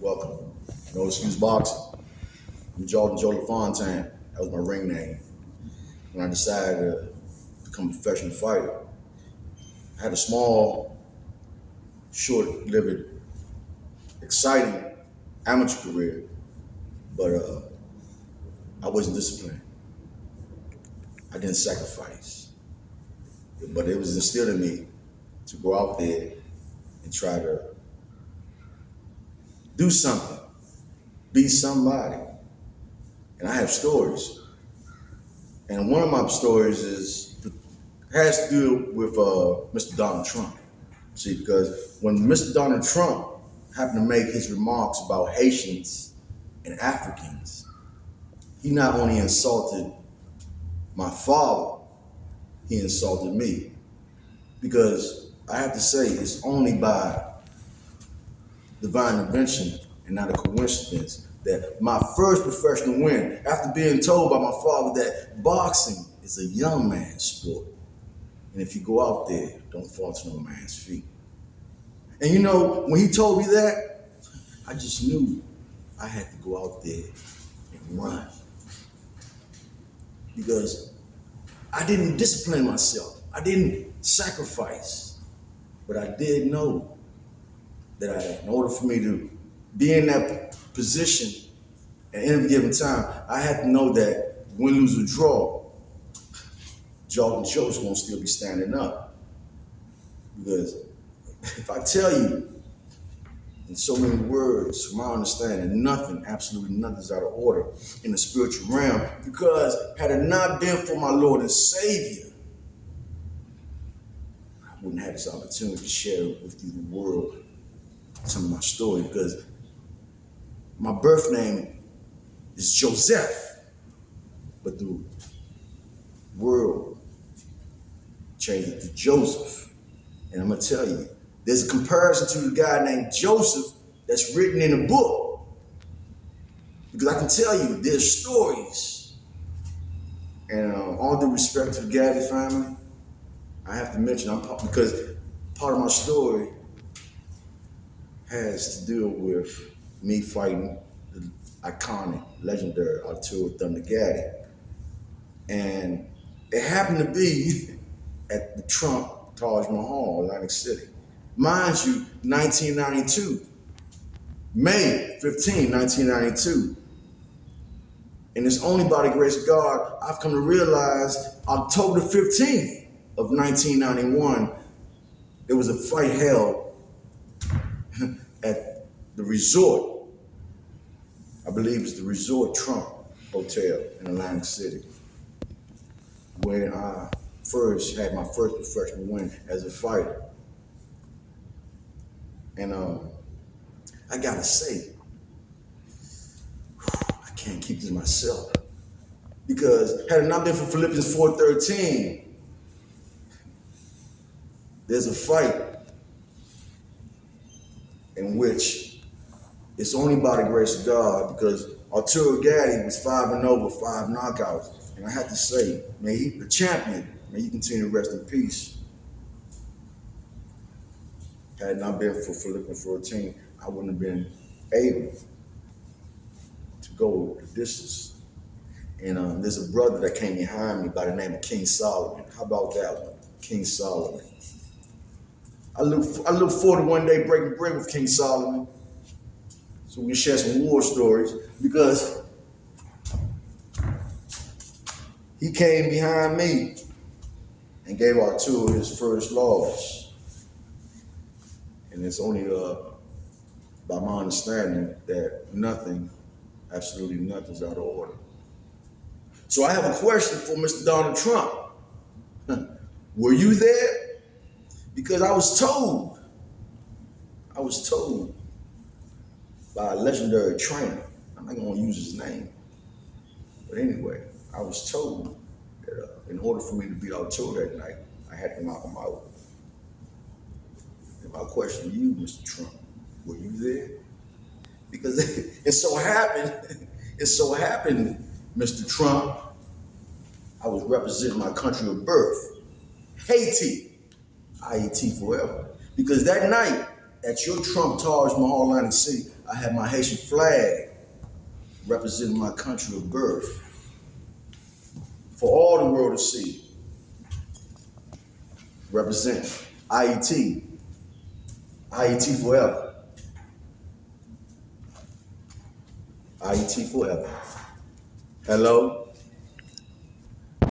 Welcome. No Excuse Boxing. I'm Joseph LaFontant. That was my ring name. When I decided to become a professional fighter, I had a small, short-lived, exciting amateur career, but I wasn't disciplined. I didn't sacrifice. But it was instilled in me to go out there and try to do something, be somebody. And I have stories. And one of my stories has to do with Mr. Donald Trump. See, because when Mr. Donald Trump happened to make his remarks about Haitians and Africans, he not only insulted my father, he insulted me. Because I have to say, it's only by divine intervention and not a coincidence that my first professional win, after being told by my father that boxing is a young man's sport, and if you go out there, don't fall to no man's feet. And you know, when he told me that, I just knew I had to go out there and run. Because I didn't discipline myself. I didn't sacrifice. But I did know that in order for me to be in that position at any given time, I had to know that win, lose, or draw, Jordan Joe's gonna still be standing up. Because if I tell you in so many words, from my understanding, nothing, absolutely nothing is out of order in the spiritual realm. Because had it not been for my Lord and Savior, I wouldn't have this opportunity to share with you the world some of my story. Because my birth name is Joseph, but the world changed it to Joseph. And I'm gonna tell you, there's a comparison to the guy named Joseph that's written in a book. Because I can tell you, there's stories. And all due respect to the Gaddy family, I have to mention, because part of my story has to deal with me fighting the iconic, legendary Arturo Thunder Gaddy. And it happened to be at the Trump Taj Mahal, Atlantic City. Mind you, 1992, May 15, 1992. And it's only by the grace of God, I've come to realize October 15th of 1991, there was a fight held at the resort. I believe it's the Resort Trump Hotel in Atlantic City, where I first had my first professional win as a fighter. And I gotta say, I can't keep this myself. Because had it not been for Philippians 4:13, there's a fight in which it's only by the grace of God, because Arturo Gaddy was 5-0 with 5 knockouts. And I have to say, may he, the champion, may he continue to rest in peace. Had it not been for Philippians 14, I wouldn't have been able to go the distance. And there's a brother that came behind me by the name of King Solomon. How about that one? King Solomon. I look forward to one day breaking bread with King Solomon, so we can share some war stories, because he came behind me and gave Arturo his first loss. And it's only by my understanding that nothing, absolutely nothing is out of order. So I have a question for Mr. Donald Trump. Were you there? Because I was told by a legendary trainer, I'm not gonna use his name, but anyway, I was told that in order for me to beat Arturo that night, I had to knock him out. And my question to you, Mr. Trump, were you there? Because it so happened, Mr. Trump, I was representing my country of birth, Haiti, IET forever. Because that night, at your Trump Taj Mahal Landing City, I have my Haitian flag representing my country of birth for all the world to see. Represent IET. IET forever. IET forever. Hello?